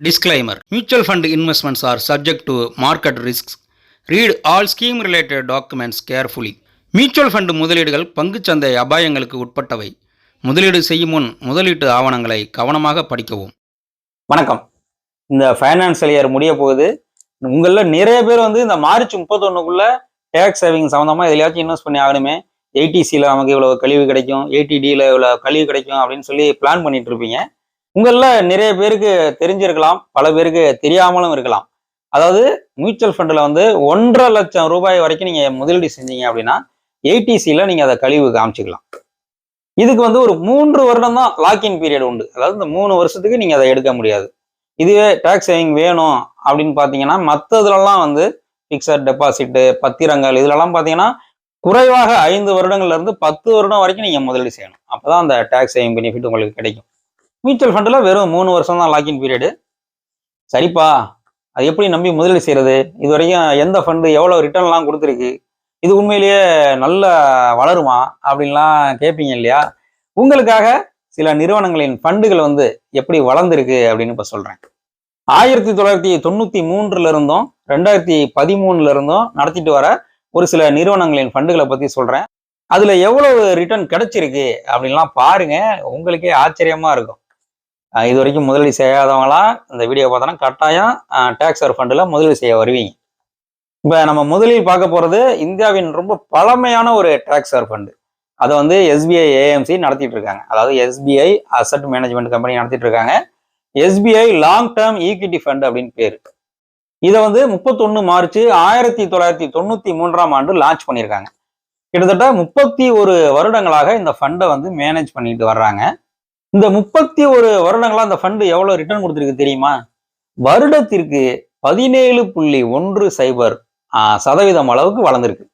Disclaimer: Mutual fund investments are subject to market risks. Read all scheme related documents carefully. Mutual fund முதலீடுகள் பங்குச்சந்தை அபாயங்களுக்கு உட்பட்டவை. முதலீடு செய்யும் முன் முதலீட்டு ஆவணங்களை கவனமாக படிக்கவும். வணக்கம். இந்த ஃபைனான்சியல் இயர் முடிய போகுது. உங்களில் நிறைய பேர் இந்த மார்ச் 31க்குள்ள டேக்ஸ் சேவிங் சம்மந்தமாக எதுலையாச்சும் இன்வெஸ்ட் பண்ணி ஆகணுமே, ஏடிசியில் நமக்கு இவ்வளோ கழிவு கிடைக்கும், ஏடிடியில் இவ்வளோ கழிவு கிடைக்கும் அப்படின்னு சொல்லி பிளான் பண்ணிட்டு இருப்பீங்க. உங்களில் நிறைய பேருக்கு தெரிஞ்சிருக்கலாம், பல பேருக்கு தெரியாமலும் இருக்கலாம். அதாவது மியூச்சுவல் ஃபண்டில் 1.5 லட்சம் ரூபாய் வரைக்கும் நீங்கள் முதலீடு செஞ்சீங்க அப்படின்னா ஏடிசியில் நீங்கள் அதை கழிவு காமிச்சிக்கலாம். இதுக்கு ஒரு 3 வருடம் தான் லாக்இன் பீரியட் உண்டு. அதாவது இந்த 3 வருஷத்துக்கு நீங்கள் அதை எடுக்க முடியாது. இதுவே டேக்ஸ் சேவிங் வேணும் அப்படின்னு பார்த்தீங்கன்னா மற்றதுலலாம் ஃபிக்ஸட் டெபாசிட்டு, பத்திரங்கள் இதுலலாம் பார்த்தீங்கன்னா குறைவாக 5 வருடங்கள்லேருந்து 10 வருடம் வரைக்கும் நீங்கள் முதலீடு செய்யணும். அப்போ தான் அந்த டேக்ஸ் சேவிங் பெனிஃபிட் உங்களுக்கு கிடைக்கும். மியூச்சுவல் ஃபண்டில் வெறும் 3 வருஷம் தான் லாக்இன் பீரியடு. சரிப்பா, அது எப்படி நம்பி முதலீடு செய்கிறது? இது வரைக்கும் எந்த ஃபண்டு எவ்வளோ ரிட்டர்ன்லாம் கொடுத்துருக்கு, இது உண்மையிலேயே நல்ல வளருமா அப்படின்லாம் கேட்பீங்க இல்லையா? உங்களுக்காக சில நிறுவனங்களின் ஃபண்டுகள் எப்படி வளர்ந்துருக்கு அப்படின்னு இப்போ சொல்கிறேன். 1993 இருந்தும் 2013 இருந்தும் நடத்திட்டு வர ஒரு சில நிறுவனங்களின் ஃபண்டுகளை பற்றி சொல்கிறேன். அதில் எவ்வளவு ரிட்டர்ன் கிடைச்சிருக்கு அப்படின்லாம் பாருங்க, உங்களுக்கே ஆச்சரியமா இருக்கும். இது வரைக்கும் முதலீடு செய்யாதவங்களாம் இந்த வீடியோ பார்த்தோன்னா கட்டாயம் டேக்ஸ் ஃபண்டில் முதலீடு செய்ய வருவீங்க. இப்போ நம்ம முதலில் பார்க்க போகிறது இந்தியாவின் ரொம்ப பழமையான ஒரு டேக்ஸ் ஃபண்டு. அதை எஸ்பிஐ ஏஎம்சி நடத்திட்டு இருக்காங்க. அதாவது எஸ்பிஐ அசட் மேனேஜ்மெண்ட் கம்பெனி நடத்திட்டு இருக்காங்க. SBI long term equity fund அப்படின்னு பேரு. இதை 31 மார்ச் 1993 லான்ச் பண்ணியிருக்காங்க. கிட்டத்தட்ட 31 வருடங்களாக இந்த ஃபண்டை மேனேஜ் பண்ணிட்டு வர்றாங்க. இந்த 31 வருடங்களா அந்த ஃபண்டு எவ்வளவு ரிட்டர்ன் கொடுத்துருக்கு தெரியுமா? வருடத்திற்கு 17.10% அளவுக்கு வளர்ந்துருக்கு.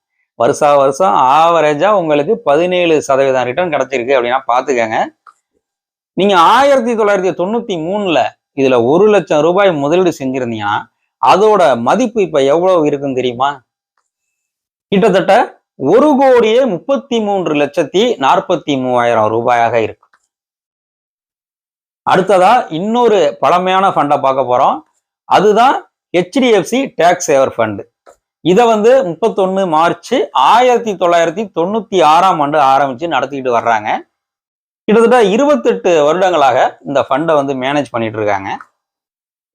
வருஷம் ஆவரேஜா உங்களுக்கு 17% ரிட்டர்ன் கிடைச்சிருக்கு அப்படின்னா பாத்துக்கங்க. நீங்க 1993 இதுல 1 லட்சம் ரூபாய் முதலீடு செஞ்சிருந்தீங்கன்னா அதோட மதிப்பு இப்ப எவ்வளவு இருக்குன்னு தெரியுமா? கிட்டத்தட்ட 1,33,43,000 ரூபாயாக இருக்கு. அடுத்ததா இன்னொரு பழமையான ஃபண்டை பார்க்க போறோம். அதுதான் HDFC டேக்ஸ் சேவர் ஃபண்டு. இதை 31 மார்ச் 1996 ஆரம்பிச்சு நடத்திக்கிட்டு வர்றாங்க. கிட்டத்தட்ட 28 வருடங்களாக இந்த ஃபண்டை மேனேஜ் பண்ணிட்டு இருக்காங்க.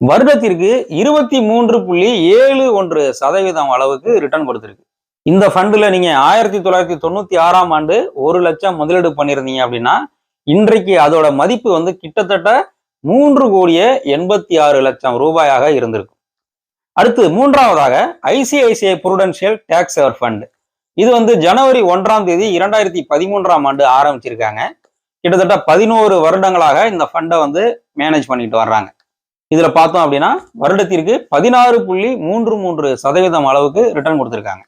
வருடத்திற்கு 23.71% அளவுக்கு ரிட்டர்ன் கொடுத்துருக்கு. இந்த ஃபண்டில் நீங்க 1996 1 லட்சம் முதலீடு பண்ணியிருந்தீங்க அப்படின்னா இன்றைக்கு அதோட மதிப்பு கிட்டத்தட்ட 3,86,00,000 ரூபாயாக இருந்திருக்கும். அடுத்து மூன்றாவதாக ICICI Prudential tax saver fund. இது ஜனவரி 1 2013 ஆரம்பிச்சிருக்காங்க. கிட்டத்தட்ட 11 வருடங்களாக இந்த ஃபண்டை மேனேஜ் பண்ணிட்டு வர்றாங்க. இதுல பார்த்தோம் அப்படின்னா வருடத்திற்கு 16.33% அளவுக்கு ரிட்டர்ன் கொடுத்துருக்காங்க.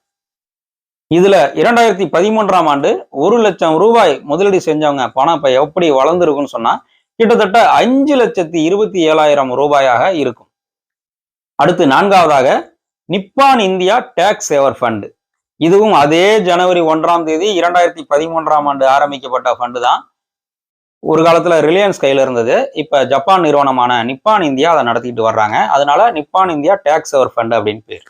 இதுல 2013 1 லட்சம் ரூபாய் முதலீடு செஞ்சவங்க பணம் இப்ப எப்படி வளர்ந்துருக்குன்னு சொன்னா கிட்டத்தட்ட 5,27,000 ரூபாயாக இருக்கும். அடுத்து நான்காவதாக Nippon India tax saver fund. இதுவும் அதே ஜனவரி 1 2013 ஆரம்பிக்கப்பட்ட ஃபண்டு தான். ஒரு காலத்துல ரிலையன்ஸ் கையில இருந்தது. இப்ப ஜப்பான் நிறுவனமான நிப்பான் இந்தியா அதை நடத்திட்டு வர்றாங்க. அதனால Nippon India tax saver fund அப்படின்னு பேர்.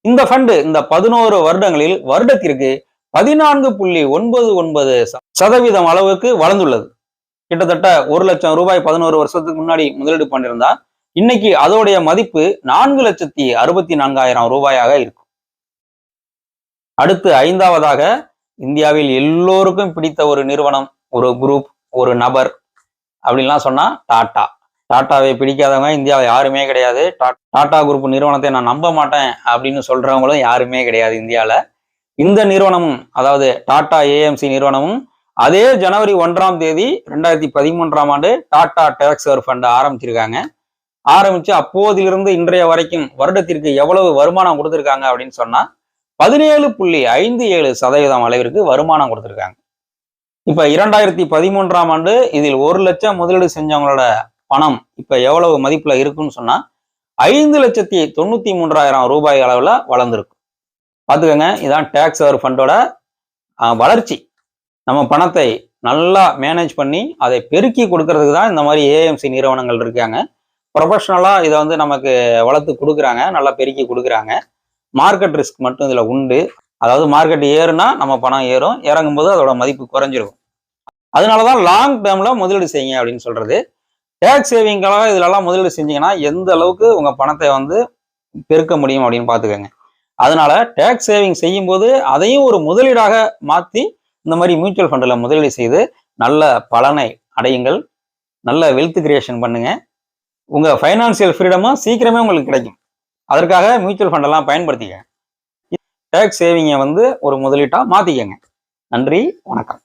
இந்த ஃபண்டு இந்த 11 வருடங்களில் வருடத்திற்கு 14.99% அளவுக்கு வளர்ந்துள்ளது. கிட்டத்தட்ட 1 லட்சம் ரூபாய் 11 வருஷத்துக்கு முன்னாடி முதலீடு பண்ணியிருந்தா இன்னைக்கு அதோடைய மதிப்பு 4,64,000 ரூபாயாக இருக்கும். அடுத்து ஐந்தாவதாக இந்தியாவில் எல்லோருக்கும் பிடித்த ஒரு நிறுவனம், ஒரு குரூப், ஒரு நபர் அப்படின்லாம் சொன்னா டாடா. டாட்டாவை பிடிக்காதவங்க இந்தியாவில் யாருமே கிடையாது. டாடா குரூப் நிறுவனத்தை நான் நம்ப மாட்டேன் அப்படின்னு சொல்றவங்களும் யாருமே கிடையாது இந்தியாவில். இந்த நிறுவனமும், அதாவது டாடா ஏஎம்சி நிறுவனமும் அதே ஜனவரி 1 2013 டாடா டேக்ஸ் சேவர் ஃபண்ட் ஆரம்பிச்சிருக்காங்க. ஆரம்பிச்சு அப்போதிலிருந்து இன்றைய வரைக்கும் வருடத்திற்கு எவ்வளவு வருமானம் கொடுத்துருக்காங்க அப்படின்னு சொன்னா 17.57% அளவிற்கு வருமானம் கொடுத்துருக்காங்க. இப்ப 2013 இதில் 1 லட்சம் முதலீடு செஞ்சவங்களோட பணம் இப்ப எவ்வளவு மதிப்புல இருக்குன்னு சொன்னா 5,93,000 ரூபாய் அளவுல வளர்ந்துருக்கும். பாத்துக்கோங்க, இதான் டேக்ஸ் சேவர் ஃபண்டோட வளர்ச்சி. நம்ம பணத்தை நல்லா மேனேஜ் பண்ணி அதை பெருக்கி கொடுக்கறதுக்கு தான் இந்த மாதிரி ஏஎம்சி நிறுவனங்கள் இருக்காங்க. ப்ரொஃபஷ்னலாக இதை வந்து நமக்கு வளர்த்து கொடுக்குறாங்க, நல்லா பெருக்கி கொடுக்குறாங்க. மார்க்கெட் ரிஸ்க் மட்டும் இதில் உண்டு. அதாவது மார்க்கெட் ஏறுனா நம்ம பணம் ஏறும், இறங்கும்போது அதோட மதிப்பு குறைஞ்சிரும். அதனால தான் லாங் டேர்மில் முதலீடு செய்யுங்க அப்படின்னு சொல்கிறது. டேக்ஸ் சேவிங்காக இதிலெல்லாம் முதலீடு செஞ்சீங்கன்னா எந்த அளவுக்கு உங்கள் பணத்தை வந்து பெருக்க முடியும் அப்படின்னு பார்த்துக்கோங்க. அதனால டேக்ஸ் சேவிங் செய்யும்போது அதையும் ஒரு முதலீடாக மாற்றி இந்த மாதிரி மியூச்சுவல் ஃபண்டில் முதலீடு செய்து நல்ல பலனை அடையுங்கள். நல்ல வெல்த் கிரியேஷன் பண்ணுங்க. உங்கள் ஃபைனான்சியல் ஃப்ரீடமும் சீக்கிரமே உங்களுக்கு கிடைக்கும். அதற்காக மியூச்சுவல் ஃபண்டெல்லாம் பயன்படுத்திக்கங்க. டேக்ஸ் சேவிங்கை வந்து ஒரு முதலீட்டாக மாற்றிக்கங்க. நன்றி, வணக்கம்.